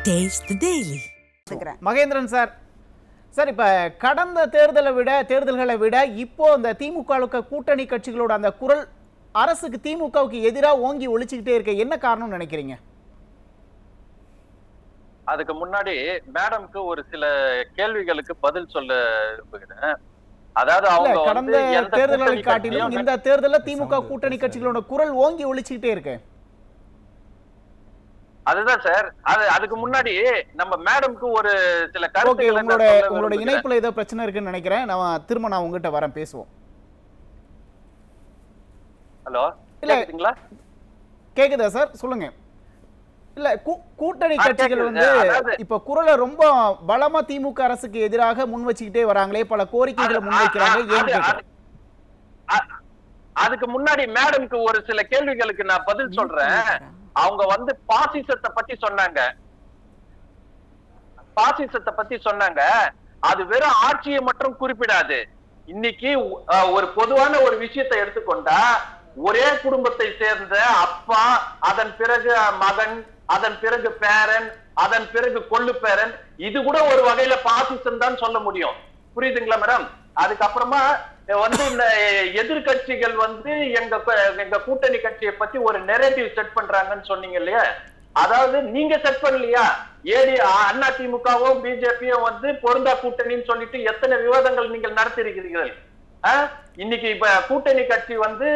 Taste the Daily. Mahendran sir, இப்ப கடந்த தேர்தல்களை விட இப்போ இந்த திமுகவுக்கு கூட்டணி கட்சிகளோட அந்த குரல் அரசுக்கு திமுகவுக்கு எதிராக ஓங்கி ஒலிச்சுக்கிட்டே இருக்க, என்ன காரணம் நினைக்கிறீங்க? அதுக்கு முன்னாடி மேடம்க்கு ஒரு சில கேள்விகளுக்கு பதில் சொல்ல விரும்புகிறேன். அதாவது அவங்க கடந்த தேர்தல்களை காட்டிலும் இந்த தேர்தலில் திமுக கூட்டணி கட்சிகளோட குரல் ஓங்கி ஒலிச்சுக்கிட்டே இருக்கு. அதுதான் சார், அதுக்கு முன்னாடி நம்ம மேடம்க்கு ஒரு சில கருத்துக்கள். உங்களோட இணைப்புல ஏதோ பிரச்சனை இருக்குன்னு நினைக்கிறேன். நான் உங்ககிட்ட வரேன், பேசுவோம். ஹலோ, கேக்குதுங்களா? கேக்குதா சார்? சொல்லுங்க. இல்ல, கூட்டணி கட்சிகள் வந்து இப்ப குரலை ரொம்ப பலமா திமுக அரசுக்கு எதிராக முன் வச்சுக்கிட்டே வராங்களே, பல கோரிக்கைகளை முன்வைக்கிறாங்க. அதுக்கு முன்னாடி மேடம்க்கு ஒரு சில கேள்விகளுக்கு நான் பதில் சொல்றேன். அவங்க வந்து பாசிசத்தை பத்தி சொன்னாங்க. அது வெறும் ஆட்சியை மட்டும் குறிப்பிடாது. இன்னைக்கு ஒரு பொதுவான ஒரு விஷயத்தை எடுத்துக்கொண்டா, ஒரே குடும்பத்தை சேர்ந்த அப்பா, அதன் பிறகு மகன், அதன் பிறகு பேரன், அதன் பிறகு கொள்ளு பேரன், இது கூட ஒரு வகையில பாசிசம் தான் சொல்ல முடியும். புரியுதுங்களா மேடம்? அதுக்கப்புறமா வந்து இந்த எதிர்கட்சிகள் வந்து எங்க கூட்டணி கட்சியை பத்தி ஒரு நெரேட்டிவ் செட் பண்றாங்கன்னு சொன்னீங்க இல்லையா? அதாவது நீங்க செட் பண்ணலையா? அண்ணா திமுகவும் பிஜேபியும் வந்து பொருந்தா கூட்டணின்னு சொல்லிட்டு எத்தனை விவாதங்கள் நீங்கள் நடத்திருக்கிறீர்கள்? இன்னைக்கு இப்ப கூட்டணி கட்சி வந்து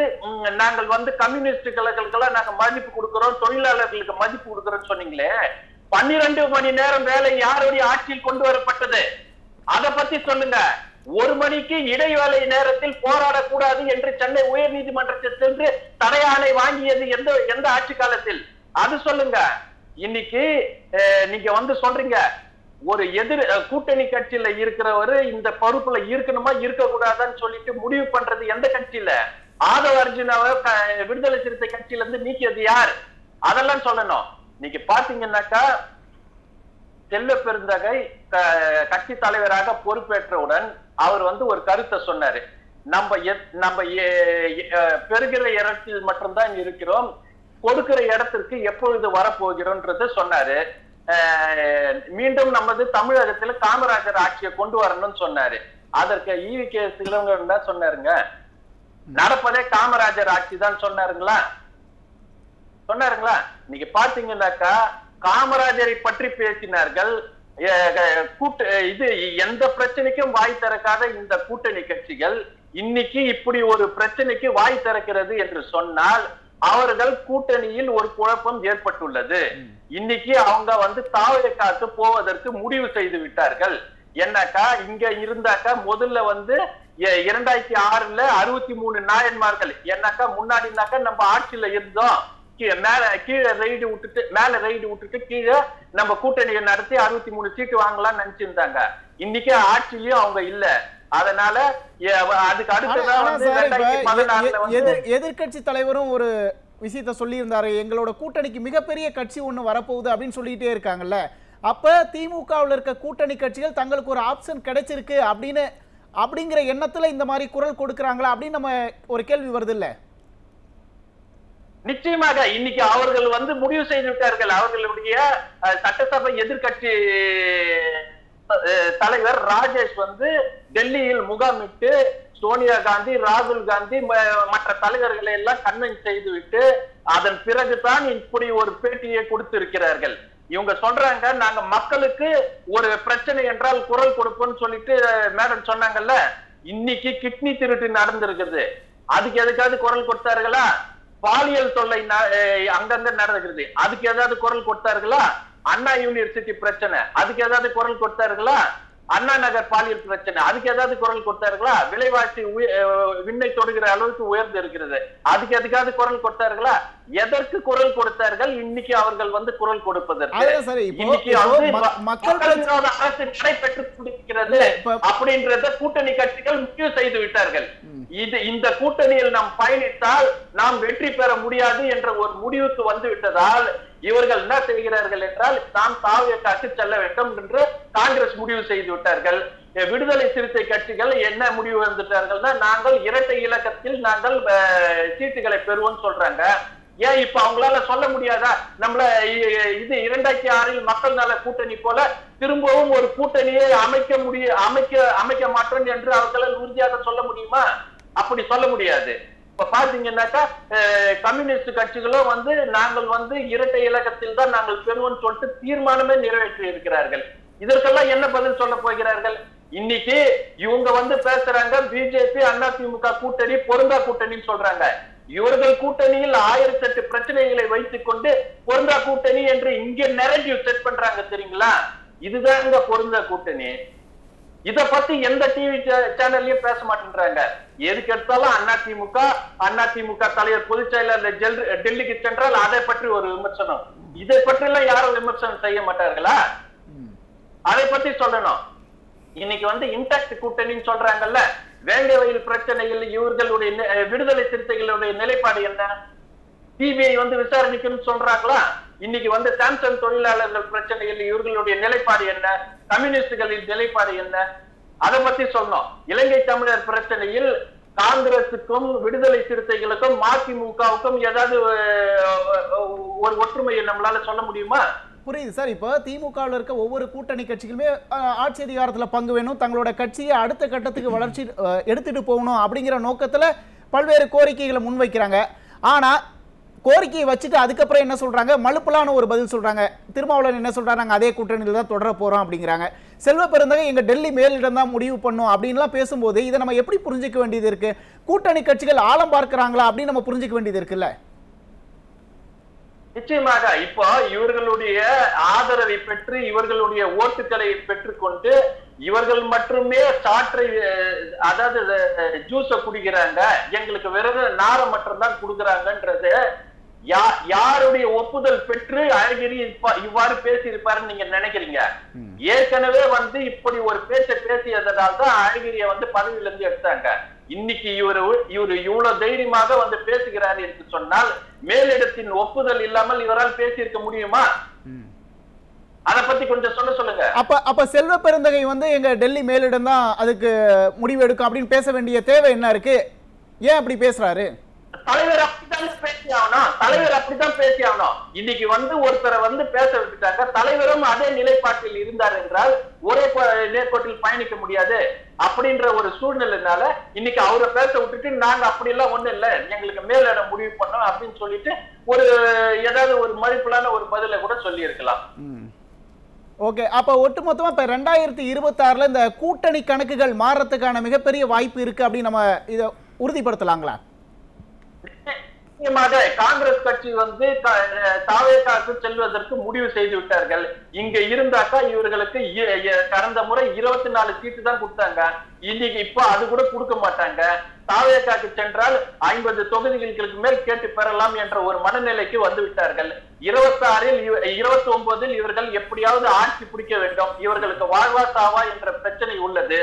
நாங்கள் வந்து கம்யூனிஸ்டுகளுக்கெல்லாம் நாங்க மதிப்பு கொடுக்கிறோம், தொழிலாளர்களுக்கு மதிப்பு கொடுக்கிறோம்னு சொன்னீங்களே. 12 மணி நேரம் வேலை யாருடைய ஆட்சியில் கொண்டு வரப்பட்டது? அதை பத்தி சொல்லுங்க. 1 மணிக்கு இடைவேளை நேரத்தில் போராடக்கூடாது என்று சென்னை உயர் நீதிமன்றத்தில் சென்று தடையாணை வாங்கியது எந்த ஆட்சி காலத்தில்? அது சொல்லுங்க. இன்னைக்கு நீங்க வந்து சொல்றீங்க ஒரு கூட்டணி கட்சியில இருக்கிறவரு இந்த பொறுப்புல இருக்கணுமா இருக்க கூடாதான்னு சொல்லிட்டு முடிவு பண்றது எந்த கட்சியில? ஆதவ அர்ஜுனாவை விடுதலை சிறுத்தை கட்சியில இருந்து நீக்கியது யார்? அதெல்லாம் சொல்லணும். நீங்க பாத்தீங்கன்னாக்கா, செல்வ பெருந்தகை கட்சி தலைவராக பொறுப்பேற்றவுடன் அவர் வந்து ஒரு கருத்தை சொன்னாரு. நம்ம பெறுகிற இடத்தில் மட்டும்தான் இருக்கிறோம், கொடுக்கிற இடத்திற்கு எப்பொழுது வரப்போகிறோம்ன்றத சொன்னாரு. மீண்டும் நமது தமிழகத்துல காமராஜர் ஆட்சியை கொண்டு வரணும்னு சொன்னாரு. அதற்கு ஈவிகே சிலவங்க தான் சொன்னாருங்க, நடப்பதே காமராஜர் ஆட்சி தான் சொன்னாருங்களா? நீங்க பாத்தீங்கன்னாக்கா, காமராஜரை பற்றி பேசினார்கள். எந்த பிரச்சனைக்கும் வாய் திறக்காத இந்த கூட்டணி கட்சிகள் இன்னைக்கு இப்படி ஒரு பிரச்சனைக்கு வாய் திறக்கிறது என்று சொன்னால் அவர்கள் கூட்டணியில் ஒரு குழப்பம் ஏற்பட்டுள்ளது. இன்னைக்கு அவங்க வந்து தாவேக்காக்கு போவதற்கு முடிவு செய்து விட்டார்கள். என்னக்கா, இங்க இருந்தாக்கா முதல்ல வந்து 2006ல 63 நாயன்மார்கள், என்னக்கா முன்னாடினாக்கா நம்ம ஆட்சியில இருந்தோம், கீழே ரைடு விட்டுட்டு கீழே நம்ம கூட்டணியை நடத்தி 63 சீட்டு வாங்கலாம்னு நினைச்சிருந்தாங்க. இன்னைக்கு ஆட்சியிலயும் அவங்க இல்ல. அதனால அதுக்கு அடுத்ததான் எதிர்கட்சி தலைவரும் ஒரு விஷயத்த சொல்லி இருந்தாரு, எங்களோட கூட்டணிக்கு மிகப்பெரிய கட்சி ஒண்ணு வரப்போகுது அப்படின்னு சொல்லிட்டே இருக்காங்கல்ல. அப்ப திமுகவில் இருக்க கூட்டணி கட்சிகள் தங்களுக்கு ஒரு ஆப்ஷன் கிடைச்சிருக்கு அப்படிங்கிற எண்ணத்துல இந்த மாதிரி குரல் கொடுக்கறாங்களா அப்படின்னு நம்ம ஒரு கேள்வி வருது இல்ல? நிச்சயமாக இன்னைக்கு அவர்கள் வந்து முடிவு செய்து விட்டார்கள். அவர்களுடைய சட்டசபை எதிர்கட்சி தலைவர் ராஜேஷ் வந்து டெல்லியில் முகாமிட்டு சோனியா காந்தி, ராகுல் காந்தி மற்ற தலைவர்களை எல்லாம் கன்வின்ஸ் செய்து விட்டு அதன் பிறகுதான் இப்படி ஒரு பேட்டியை கொடுத்திருக்கிறார்கள். இவங்க சொல்றாங்க, நாங்க மக்களுக்கு ஒரு பிரச்சனை என்றால் குரல் கொடுப்போம்னு சொல்லிட்டு மேடம் சொன்னாங்கல்ல. இன்னைக்கு கிட்னி திருட்டு நடந்திருக்குது, அதுக்கு எதுக்காவது குரல் கொடுத்தார்களா? பாலியல் தொல்லை அங்கங்க நடக்குது, அதுக்கு ஏதாவது குரல் கொடுத்தார்களா? அண்ணா யூனிவர்சிட்டி பிரச்சனை, அதுக்கு ஏதாவது குரல் கொடுத்தார்களா? அண்ணா நகர் பாலியல் பிரச்சனை, அதுக்கு ஏதாவது குரல் கொடுத்தார்களா? விலைவாசி விண்ணை தொடுகிற அளவுக்கு உயர்ந்து இருக்கிறது, அதுக்கு எதுக்காவது குரல் கொடுத்தார்களா? எதற்கு குரல் கொடுத்தார்கள்? இன்னைக்கு அவர்கள் வந்து குரல் கொடுப்பதற்கு இன்னைக்கு மக்கள் அரசு நடைபெற்றுக் கொண்டிருக்கிறது அப்படின்றத கூட்டணி கட்சிகள் முடிவு செய்து விட்டார்கள். இந்த கூட்டணியில் நாம் பயணித்தால் நாம் வெற்றி பெற முடியாது என்ற ஒரு முடிவுக்கு வந்து விட்டதால் இவர்கள் என்ன செய்கிறார்கள் என்றால், நாம் தாவேக்காக்கு செல்ல வேண்டும் என்று காங்கிரஸ் முடிவு செய்து விட்டார்கள். விடுதலை சிறுத்தை கட்சிகள் என்ன முடிவு வந்துட்டார்கள்னா, நாங்கள் இரட்டை இலக்கத்தில் நாங்கள் சீட்டுகளை பெறுவோம் சொல்றாங்க. ஏன் இப்ப அவங்களால சொல்ல முடியாதா? நம்மள இது 2006 மக்கள் நல கூட்டணி போல திரும்பவும் ஒரு கூட்டணியை அமைக்க மாட்டோம் என்று அவர்களால் உறுதியாக சொல்ல முடியுமா? அப்படி சொல்ல முடியாது. இப்ப பாத்தீங்கன்னாக்கா கம்யூனிஸ்ட் கட்சிகளும் நாங்கள் இரட்டை இலக்கத்தில் தான் நாங்கள் பெறுவோம் சொல்லிட்டு தீர்மானமே நிறைவேற்றி இருக்கிறார்கள். இதற்கெல்லாம் என்ன பதில் சொல்ல போகிறார்கள்? இன்னைக்கு இவங்க பேசுறாங்க பிஜேபி அதிமுக கூட்டணி பொருந்தா கூட்டணின்னு சொல்றாங்க. இவர்கள் கூட்டணியில் 1008 பிரச்சனைகளை வைத்துக் கொண்டு பொருந்தா கூட்டணி என்று இங்க நெரேட்டிவ் செட் பண்றாங்க தெரியுங்களா? இதுதான் பொருந்தா கூட்டணி. இத பத்தி எந்த டிவி சேனல்லயும் பேச மாட்டேன்றாங்க. எதுக்கு எடுத்தாலும் அதிமுக தலைவர் பொதுச் செயலாளர் டெல்லிக்கு சென்றால் அதை பற்றி ஒரு விமர்சனம். இதை பற்றி எல்லாம் யாரும் விமர்சனம் செய்ய மாட்டார்களா? அதை பத்தி சொல்லணும். இன்னைக்கு இன்டாக்ட் கூட்டணின்னு சொல்றாங்கல்ல, வேங்க வயல் பிரச்சனையில் இவர்களுடைய விடுதலை சிறுத்தைகளுடைய நிலைப்பாடு என்ன? சிபிஐ விசாரணைக்குன்னு சொல்றாங்களா? இன்னைக்கு சாம்சங் தொழிலாளர்கள் பிரச்சனையில் இவர்களுடைய நிலைப்பாடு என்ன? கம்யூனிஸ்டுகளின் நிலைப்பாடு என்ன? அதை பத்தி சொல்லணும். இலங்கை தமிழர் பிரச்சனையில் காங்கிரசுக்கும் விடுதலை சிறுத்தைகளுக்கும் மதிமுகவுக்கும் ஏதாவது ஒரு ஒற்றுமையை நம்மளால சொல்ல முடியுமா? புரியுது சார். இப்போ திமுகவில் இருக்க ஒவ்வொரு கூட்டணி கட்சிகளுமே ஆட்சி அதிகாரத்தில் பங்கு வேணும், தங்களோட கட்சியை அடுத்த கட்டத்துக்கு வளர்ச்சி எடுத்துட்டு போகணும் அப்படிங்கிற நோக்கத்தில் பல்வேறு கோரிக்கைகளை முன்வைக்கிறாங்க. ஆனால் கோரிக்கையை வச்சுட்டு அதுக்கப்புறம் என்ன சொல்றாங்க? மலுப்பலான ஒரு பதில் சொல்றாங்க. திருமாவளவன் என்ன சொல்றாங்க? நாங்கள் அதே கூட்டணியில் தான் தொடர போறோம் அப்படிங்கிறாங்க. செல்வ பெருந்தகை எங்க டெல்லி மேலிடம் தான் முடிவு பண்ணும் அப்படின்லாம் பேசும்போது இதை நம்ம எப்படி புரிஞ்சுக்க வேண்டியது இருக்கு? கூட்டணி கட்சிகள் ஆழம் பார்க்கிறாங்களா அப்படின்னு நம்ம புரிஞ்சுக்க வேண்டியது இருக்குல்ல? நிச்சயமாக. இப்போ இவர்களுடைய ஆதரவை பெற்று இவர்களுடைய ஓட்டுக்களை பெற்றுக்கொண்டு இவர்கள் மட்டுமே சாற்றை அதாவது ஜூஸ குடிக்கிறாங்க, எங்களுக்கு வெறும் நாரை மட்டும் தான் கொடுக்குறாங்கன்றது யாருடைய ஒப்புதல் பெற்று அழகிரி இவ்வாறு பேசி இருப்பாருன்னு நீங்க நினைக்கிறீங்க? ஏற்கனவே இப்படி ஒரு பேச்சை பேசியதனால் தான் அழகிரிய பதவியில இருந்து எடுத்தாங்க. இன்னைக்கு இவரு இவ்வளவு தைரியமாக பேசுகிறார் என்று சொன்னால் மேலிடத்தின் ஒப்புதல் இல்லாமல் இவரால் பேசியிருக்க முடியுமா? அத பத்தி கொஞ்சம் சொல்லுங்க. அப்ப செல்வ பெருந்தகை எங்க டெல்லி மேலிடம் தான் அதுக்கு முடிவு எடுக்கும் அப்படின்னு பேச வேண்டிய தேவை என்ன இருக்கு? ஏன் அப்படி பேசுறாரு? தலைவர் அப்படித்தான் பேசி ஆகணும். இன்னைக்கு ஒருத்தரை பேச விட்டுட்டாங்க. தலைவரும் அதே நிலைப்பாட்டில் இருந்தார் என்றால் ஒரே நேர்கோட்டில் பயணிக்க முடியாது அப்படின்ற ஒரு சூழ்நிலைனால இன்னைக்கு அவரை பேச விட்டுட்டு நாங்க அப்படி எல்லாம் ஒண்ணு இல்ல, எங்களுக்கு மேலிடம் முடிவு பண்ணோம் அப்படின்னு சொல்லிட்டு ஏதாவது ஒரு மதிப்பிலான ஒரு பதில கூட சொல்லி இருக்கலாம். ஓகே. அப்ப ஒட்டுமொத்தமா இப்ப 2026 இந்த கூட்டணி கணக்குகள் மாறத்துக்கான மிகப்பெரிய வாய்ப்பு இருக்கு அப்படின்னு நம்ம இதை உறுதிப்படுத்தலாங்களா? காங்கிரஸ் கட்சி தாவேகாவுக்கு செல்வதற்கு முடிவு செய்து விட்டார்கள். இங்க இருந்தாக்கா இவர்களுக்கு கடந்த முறை 24 சீட்டு தான் கொடுத்தாங்க. இன்னைக்கு இப்ப அது கூட கொடுக்க மாட்டாங்க. தாவேகாவுக்கு சென்றால் 50 தொகுதிகளுக்கு மேல் கேட்டு பெறலாம் என்ற ஒரு மனநிலைக்கு வந்து விட்டார்கள். 26 29 இவர்கள் எப்படியாவது ஆட்சி பிடிக்க வேண்டும். இவர்களுக்கு வாழ்வா சாவா என்ற பிரச்சனை உள்ளது.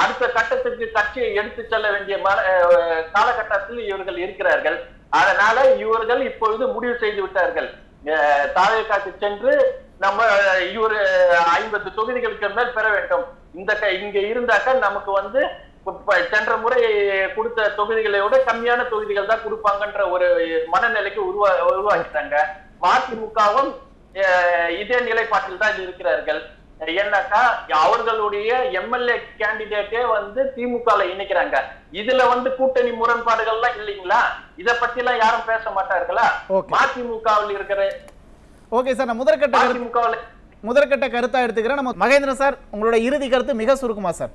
அடுத்த கட்டத்துக்கு கட்சியை எடுத்து செல்ல வேண்டிய காலகட்டத்தில் இவர்கள் இருக்கிறார்கள். அதனால இவர்கள் இப்பொழுது முடிவு செய்து விட்டார்கள். தாவேகாவுக்கு சென்று நம்ம இவரு 50 தொகுதிகளுக்கு மேல் பெற வேண்டும். இங்க இருந்தாக்க நமக்கு சென்ற முறை கொடுத்த தொகுதிகளை விட கம்மியான தொகுதிகள் தான் கொடுப்பாங்கன்ற ஒரு மனநிலைக்கு உருவாக்கிட்டாங்க. மதிமுகவும் இதே நிலைப்பாட்டில் தான் இருக்கிறார்கள். ஏன்னாக்கா அவர்களுடைய எம்எல்ஏ கேண்டிடேட்டே திமுக இணைக்கிறாங்க. இதுல கூட்டணி முரண்பாடுகள்லாம் இல்லைங்களா? இத பத்தி எல்லாம் யாரும் பேச மாட்டார்களா? மதிமுகவில் இருக்கிற ஓகே சார், நான் முதற்கட்ட கருத்தா எடுத்துக்கிறேன். நம்ம மகேந்திரன் சார், உங்களோட இறுதி கருத்து மிக சுருக்குமா சார்?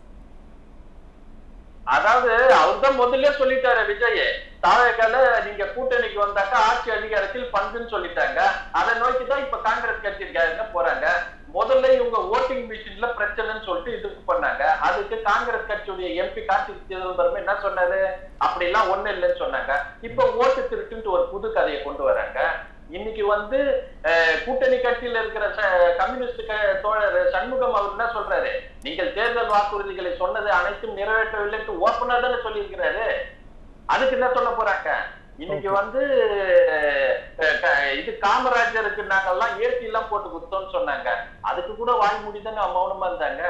அதாவது அவர் தான் முதல்ல சொல்லிட்டாரு விஜய், தாவேகால நீங்க கூட்டணிக்கு வந்தாக்கா ஆட்சி அதிகாரத்தில் பங்குன்னு சொல்லிட்டாங்க. அதை நோக்கி தான் இப்ப காங்கிரஸ் கட்சிக்காரங்க போறாங்க. முதல்ல இவங்க ஓட்டிங் மிஷின்ல பிரச்சனைன்னு சொல்லிட்டு இதுக்கு பண்ணாங்க. அதுக்கு காங்கிரஸ் கட்சியுடைய எம்பி கார்த்திக் சிதம்பரம் என்ன சொன்னாரு? அப்படி எல்லாம் ஒண்ணு இல்லைன்னு சொன்னாங்க. இப்ப ஓட்டு திருட்டுன்ட்டு ஒரு புது கதையை கொண்டு வராங்க. இன்னைக்கு கூட்டணி கட்சியில இருக்கிற கம்யூனிஸ்ட் தோழர் சண்முகம் அவர் என்ன சொல்றாரு? நீங்கள் தேர்தல் வாக்குறுதிகளை சொன்னது அனைத்தும் நிறைவேற்றவில்லை ஓப்பனா தானே சொல்லி இருக்கிறாரு. அதுக்கு என்ன சொல்ல போறாங்க? இன்னைக்கு இது காமராஜருக்கு நாங்கெல்லாம் ஏசி எல்லாம் போட்டு கொடுத்தோம்னு சொன்னாங்க. அதுக்கு கூட வாய் மூடிதானே மௌனமா இருந்தாங்க.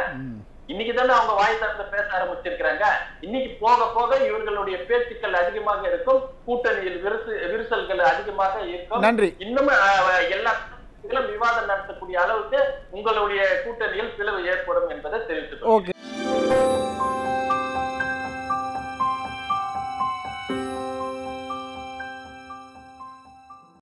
இன்னைக்கு தானே அவங்க வாய் திறந்து பேச ஆரம்பிச்சிருக்கிறாங்க. இன்னைக்கு போக போக இவர்களுடைய பேச்சுக்கள் அதிகமாக இருக்கும், கூட்டணியில் விரிசல்கள் அதிகமாக இருக்கும். நன்றி. இன்னும் எல்லா விவாதம் நடத்தக்கூடிய அளவுக்கு உங்களுடைய கூட்டணியில் பிளவு ஏற்படும் என்பதை தெரிவித்துக் கொள்கிறேன்.